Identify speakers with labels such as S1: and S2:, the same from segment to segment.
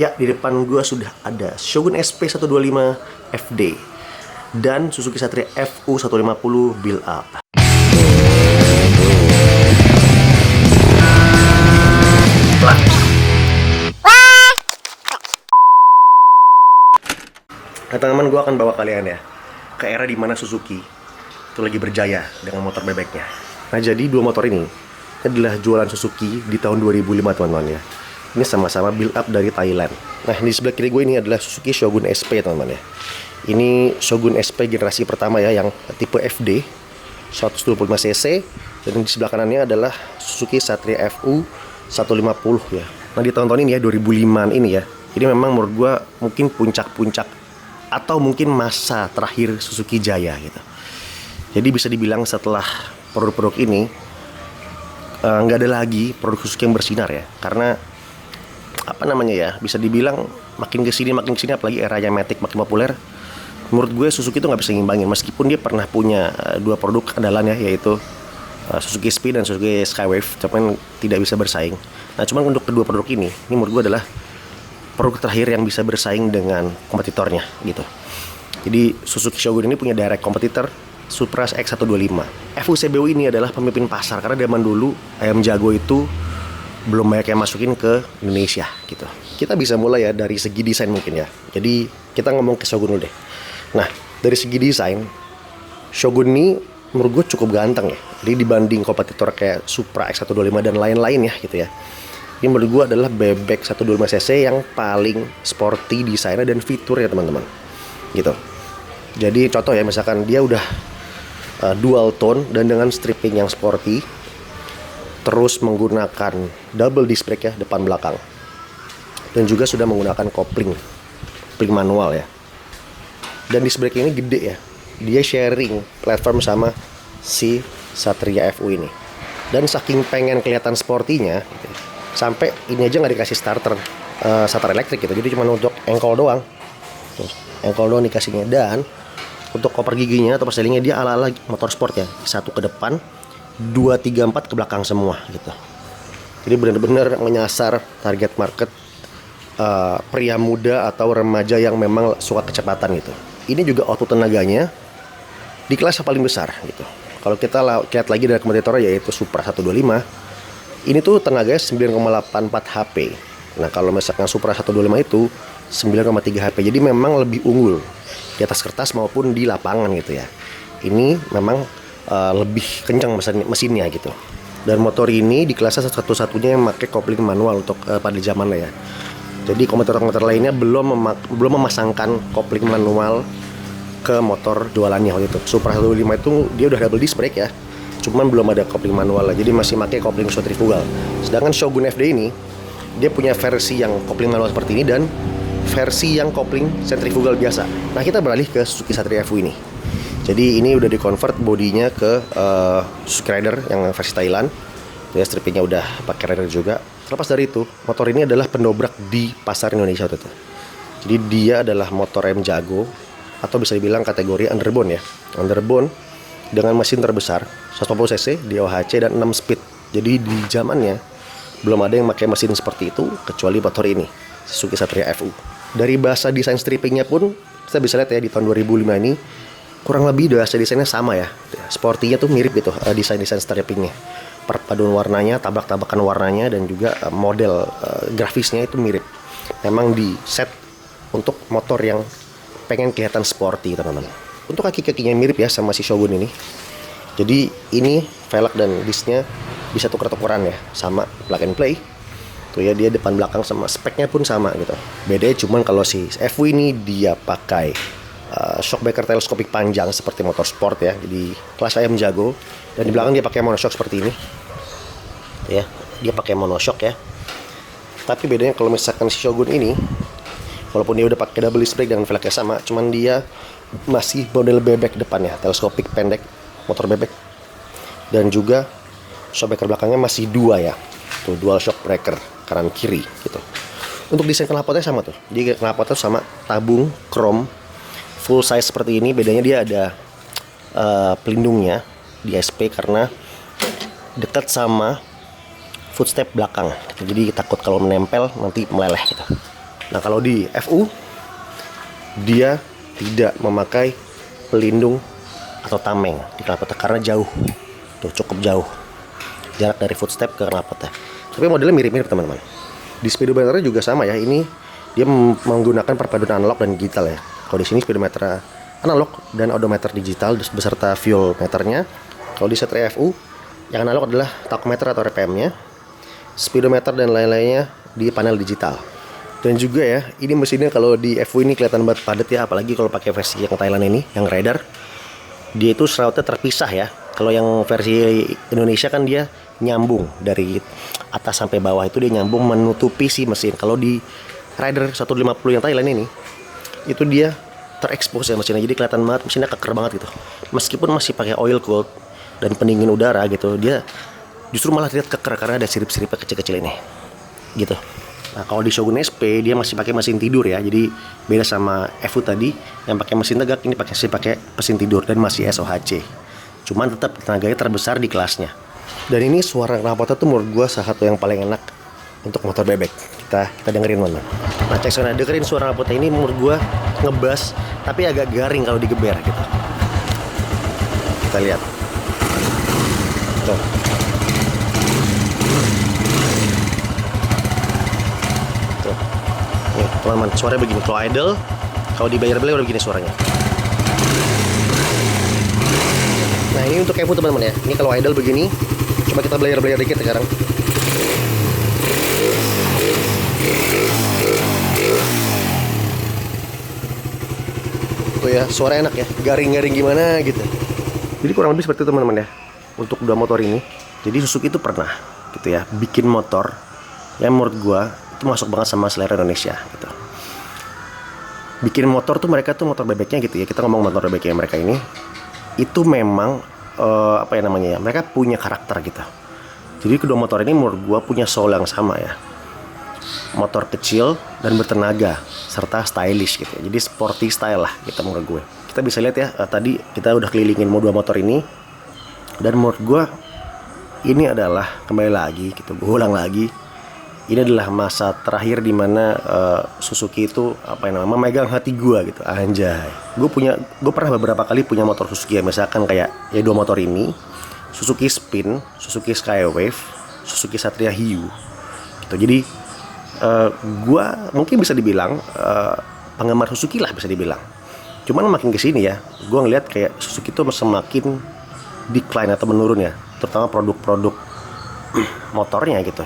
S1: Ya, di depan gua sudah ada Shogun SP125 FD dan Suzuki Satria FU150 Build Up. Nah, teman-teman, gue akan bawa kalian ya ke era dimana Suzuki itu lagi berjaya dengan motor bebeknya. Nah, jadi dua motor ini adalah jualan Suzuki di tahun 2005, teman-teman ya. Ini sama-sama build up dari Thailand. Nah, di sebelah kiri gue ini adalah Suzuki Shogun SP, teman-teman ya. Ini Shogun SP generasi pertama ya, yang tipe FD 125cc. Dan di sebelah kanannya adalah Suzuki Satria FU 150 ya. Nah, di tahun-tahun ini ya, 2005 ini ya, ini memang menurut gue mungkin puncak-puncak atau mungkin masa terakhir Suzuki Jaya gitu. Jadi bisa dibilang setelah produk-produk ini nggak ada lagi produk Suzuki yang bersinar ya, karena apa namanya ya, bisa dibilang makin kesini apalagi eranya Matic makin populer. Menurut gue Suzuki itu nggak bisa ngimbangin, meskipun dia pernah punya dua produk andalan ya, yaitu Suzuki Speed dan Suzuki Skywave, cuman tidak bisa bersaing. Nah, cuman untuk kedua produk ini menurut gue adalah produk terakhir yang bisa bersaing dengan kompetitornya gitu. Jadi Suzuki Shogun ini punya direct kompetitor Supra X125. FU-CBU ini adalah pemimpin pasar, karena zaman dulu ayam jago itu belum banyak yang masukin ke Indonesia gitu. Kita bisa mulai ya dari segi desain mungkin ya. Jadi kita ngomong ke Shogun dulu deh. Nah, dari segi desain, Shogun ini menurut gue cukup ganteng ya. Jadi dibanding kompetitor kayak Supra X125 dan lain-lain ya gitu ya. Ini menurut gue adalah bebek 125cc yang paling sporty desainnya dan fiturnya, teman-teman gitu. Jadi contoh ya, misalkan dia udah dual tone dan dengan stripping yang sporty, terus menggunakan double disc brake ya, depan belakang, dan juga sudah menggunakan kopling manual ya. Dan disc brake ini gede ya, dia sharing platform sama si Satria FU ini. Dan saking pengen kelihatan sportinya gitu, sampai ini aja nggak dikasih starter elektrik gitu, jadi cuma untuk engkol doang. Engkol doang dikasihnya. Dan untuk koper giginya atau perselingnya dia ala-ala motor sport ya, satu ke depan, 2, 3, 4 ke belakang semua gitu. Jadi benar-benar menyasar target market pria muda atau remaja yang memang suka kecepatan gitu. Ini juga output tenaganya di kelas yang paling besar gitu. Kalau kita lihat lagi dari kompetitornya, yaitu Supra 125, ini tuh tenaganya 9,84 HP. Nah, kalau misalkan Supra 125 itu 9,3 HP. Jadi memang lebih unggul di atas kertas maupun di lapangan gitu ya. Ini memang lebih kencang mesinnya gitu. Dan motor ini di kelasnya satu-satunya yang pakai kopling manual untuk pada zamannya ya. Jadi kompetitor-kompetitor lainnya belum memasangkan kopling manual ke motor jualannya waktu itu. Supra 125 itu dia udah double disc brake ya, cuman belum ada kopling manual lah, jadi masih pakai kopling sentrifugal. Sedangkan Shogun FD ini dia punya versi yang kopling manual seperti ini dan versi yang kopling sentrifugal biasa. Nah, kita beralih ke Suzuki Satria FU ini. Jadi ini udah di-convert bodinya ke Suzuki Rider yang versi Thailand. Ya, strippingnya udah pakai Rider juga. Terlepas dari itu, motor ini adalah pendobrak di pasar Indonesia waktu itu. Jadi dia adalah motor M jago, atau bisa dibilang kategori underbone ya. Underbone dengan mesin terbesar 150cc di OHC dan 6 speed. Jadi di zamannya belum ada yang pakai mesin seperti itu kecuali motor ini, Suzuki Satria FU. Dari bahasa desain strippingnya pun kita bisa lihat ya, di tahun 2005 ini kurang lebih bahasa desainnya sama ya. Sportinya tuh mirip gitu, desain strippingnya. Perpaduan warnanya, tabak-tabakan warnanya, dan juga model grafisnya itu mirip. Memang di set untuk motor yang pengen kelihatan sporty, teman-teman. Untuk kaki-kakinya mirip ya sama si Shogun ini. Jadi ini velg dan disknya bisa tuker-tukeran ya, sama plug and play. Tuh ya, dia depan belakang sama speknya pun sama gitu. Bedanya cuman kalau si FU ini dia pakai shock breaker teleskopik panjang seperti motor sport ya. Jadi kelas ayam jago, dan di belakang dia pakai monoshock seperti ini. Ya, dia pakai monoshock ya. Tapi bedanya kalau misalkan si Shogun ini, walaupun dia udah pakai double disc brake dengan velgnya sama, cuman dia masih model bebek depannya, teleskopik pendek, motor bebek. Dan juga shock breaker belakangnya masih dua ya. Tuh, dual shock breaker kanan kiri gitu. Untuk desain knalpotnya sama tuh. Jadi knalpotnya sama, tabung chrome full size seperti ini. Bedanya dia ada pelindungnya di SP karena dekat sama footstep belakang. Jadi takut kalau menempel nanti meleleh gitu. Nah kalau di FU dia tidak memakai pelindung atau tameng di knalpotnya karena jauh, tuh cukup jauh jarak dari footstep ke knalpotnya. Tapi modelnya mirip-mirip teman-teman. Di speedometernya juga sama ya, ini dia menggunakan perpaduan analog dan digital ya. Kalau di sini speedometer analog dan odometer digital beserta fuel meternya. Kalau di Satria FU yang analog adalah tachometer atau RPM-nya, speedometer dan lain-lainnya di panel digital. Dan juga ya, ini mesinnya kalau di FU ini kelihatan banget padat ya, apalagi kalau pakai versi yang Thailand ini, yang Raider. Dia itu shroudnya terpisah ya. Kalau yang versi Indonesia kan dia nyambung dari atas sampai bawah, itu dia nyambung menutupi si mesin. Kalau di Raider 150 yang Thailand ini, itu dia terekspos ya mesinnya, jadi kelihatan banget mesinnya keker banget gitu. Meskipun masih pakai oil cooled dan pendingin udara gitu, dia justru malah terlihat keker karena ada sirip-siripnya kecil-kecil ini gitu. Nah kalau di Shogun SP dia masih pakai mesin tidur ya, jadi beda sama FU tadi yang pakai mesin tegak, ini masih pakai mesin tidur dan masih SOHC. Cuman tetap tenaganya terbesar di kelasnya. Dan ini suara knalpotnya tuh menurut gua salah satu yang paling enak untuk motor bebek. Kita dengerin mana. Nah cek sound, dengerin suara knalpotnya ini menurut gua ngebas tapi agak garing kalau digeber gitu. Kita lihat. Tuh. Nih teman-teman, suaranya begini. Kalau idle, kalau dibayar beli udah begini suaranya. Nah ini untuk FU teman-teman ya. Ini kalau idle begini. Coba kita belajar dikit sekarang. Tuh ya, suara enak ya. Garing-garing gimana gitu. Jadi kurang lebih seperti itu teman-teman ya. Untuk dua motor ini. Jadi Suzuki itu pernah gitu ya bikin motor yang menurut gua itu masuk banget sama selera Indonesia gitu. Bikin motor tuh mereka tuh motor bebeknya gitu ya. Kita ngomong motor bebeknya mereka ini itu memang apa ya namanya ya, mereka punya karakter gitu. Jadi kedua motor ini menurut gua punya soul yang sama ya. Motor kecil dan bertenaga serta stylish gitu. Jadi sporty style lah kita menurut gue. Kita bisa lihat ya, tadi kita udah kelilingin dua motor ini. Dan menurut gue ini adalah kembali lagi gitu, gue ulang lagi. Ini adalah masa terakhir di mana Suzuki itu apa yang namanya memegang hati gue gitu, anjay. Gue pernah beberapa kali punya motor Suzuki ya, misalkan kayak ya dua motor ini, Suzuki Spin, Suzuki Skywave, Suzuki Satria Hiyu. Gitu. Jadi gue mungkin bisa dibilang penggemar Suzuki lah bisa dibilang. Cuman makin kesini ya, gue ngeliat kayak Suzuki itu semakin decline atau menurun ya, terutama produk-produk motornya gitu.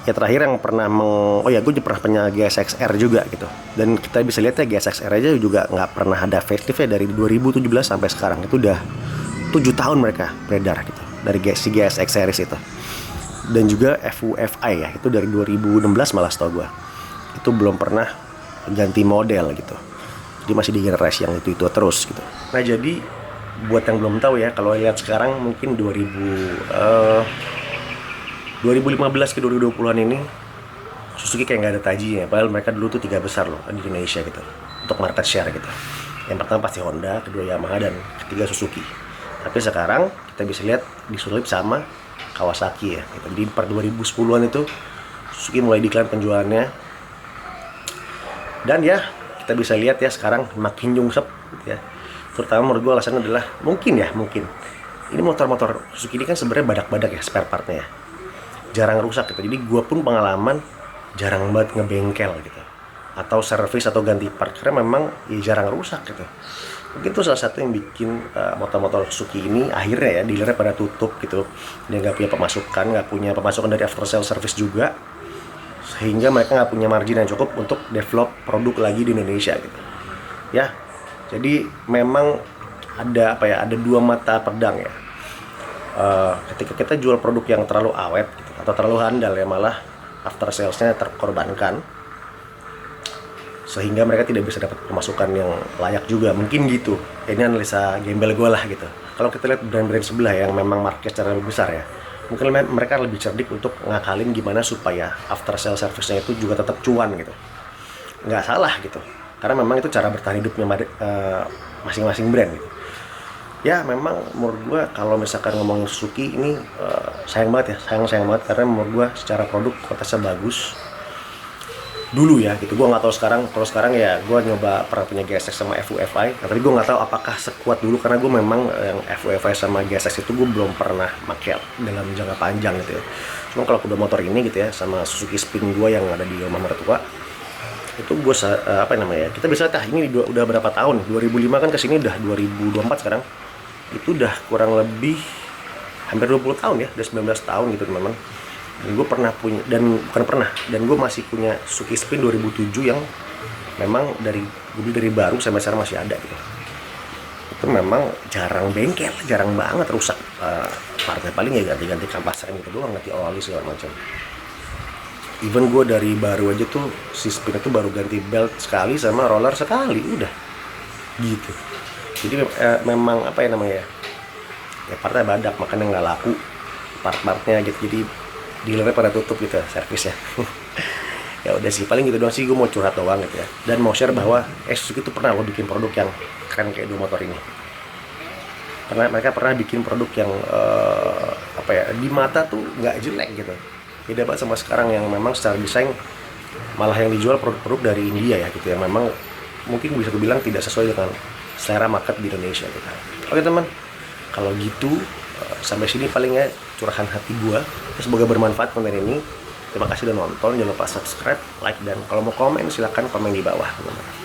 S1: Ya terakhir yang pernah oh ya gue juga pernah punya GSX-R juga gitu. Dan kita bisa lihat ya GSX-R aja juga nggak pernah ada facelift ya dari 2017 sampai sekarang. Itu udah 7 tahun mereka beredar gitu dari GSX series itu. Dan juga FUFI ya, itu dari 2016 malah setahu gue. Itu belum pernah ganti model gitu. Jadi masih di generasi yang itu terus gitu. Nah jadi buat yang belum tahu ya, kalau lihat sekarang mungkin 2015 ke 2020-an ini Suzuki kayak nggak ada tajinya, padahal mereka dulu tuh 3 besar loh di Indonesia gitu untuk market share gitu. Yang pertama pasti Honda, kedua Yamaha, dan ketiga Suzuki. Tapi sekarang kita bisa lihat disulip sama Kawasaki ya gitu. Jadi per 2010-an itu Suzuki mulai decline penjualannya. Dan ya kita bisa lihat ya sekarang makin nyungsep gitu ya. Terutama menurut gue alasannya adalah mungkin ini motor-motor Suzuki ini kan sebenarnya badak-badak ya spare partnya ya. Jarang rusak gitu. Jadi gue pun pengalaman jarang banget ngebengkel gitu. Atau servis atau ganti part karena memang ya jarang rusak gitu. Mungkin itu salah satu yang bikin motor-motor Suzuki ini akhirnya ya dealernya pada tutup gitu. Dia nggak punya pemasukan dari after sale service juga. Sehingga mereka nggak punya margin yang cukup untuk develop produk lagi di Indonesia gitu. Ya, jadi memang ada dua mata pedang ya. Ketika kita jual produk yang terlalu awet gitu, atau terlalu handal ya, malah after salesnya terkorbankan sehingga mereka tidak bisa dapat pemasukan yang layak juga, mungkin gitu. Ini analisa gembel gue lah gitu. Kalau kita lihat brand-brand sebelah yang memang market secara lebih besar ya, mungkin mereka lebih cerdik untuk ngakalin gimana supaya after sale service-nya itu juga tetap cuan gitu. Nggak salah gitu, karena memang itu cara bertahan hidupnya masing-masing brand gitu. Ya memang menurut gue kalau misalkan ngomongin Suzuki ini sayang banget ya, sayang banget karena menurut gue secara produk kualitasnya bagus. dulu ya gitu. Gue nggak tahu sekarang. Kalau sekarang ya gue nyoba pernah punya GSX sama FUFI, nah, tapi gue nggak tahu apakah sekuat dulu karena gue memang yang FUFI sama GSX itu gue belum pernah pakai dalam jangka panjang gitu ya. Cuma kalau kedua motor ini gitu ya sama Suzuki Spin gue yang ada di rumah mertua itu gue apa namanya, kita bisa tah ini udah berapa tahun, 2005 kan kesini udah 2024 sekarang, itu udah kurang lebih hampir 20 tahun ya, udah 19 tahun gitu teman-teman. Dan gue pernah punya, dan bukan pernah, dan gue masih punya Suzuki Spin 2007 yang memang dari baru sampai sekarang masih ada gitu. Itu memang jarang bengkel, jarang banget rusak, partnya paling ya ganti-ganti kampas rem gitu doang, ganti oli segala macam. Even gue dari baru aja tuh si Spin itu baru ganti belt sekali sama roller sekali, udah gitu. Jadi memang apa ya namanya ya partnya badak, makanya nggak laku part-partnya gitu. Jadi dealernya pada tutup gitu servis ya. Ya udah sih, paling gitu doang sih, gue mau curhat doang gitu ya, dan mau share bahwa Suzuki itu pernah lo bikin produk yang keren kayak dua motor ini. Karena mereka pernah bikin produk yang apa ya, di mata tuh nggak jelek gitu, beda banget sama sekarang yang memang secara desain malah yang dijual produk-produk dari India ya gitu ya, memang mungkin bisa dibilang tidak sesuai dengan selera market di Indonesia gitu. Oke teman, kalau gitu sampai sini palingnya curahan hati gua. Semoga bermanfaat konten ini. Terima kasih udah nonton, jangan lupa subscribe, like, dan kalau mau komen silahkan komen di bawah teman-teman.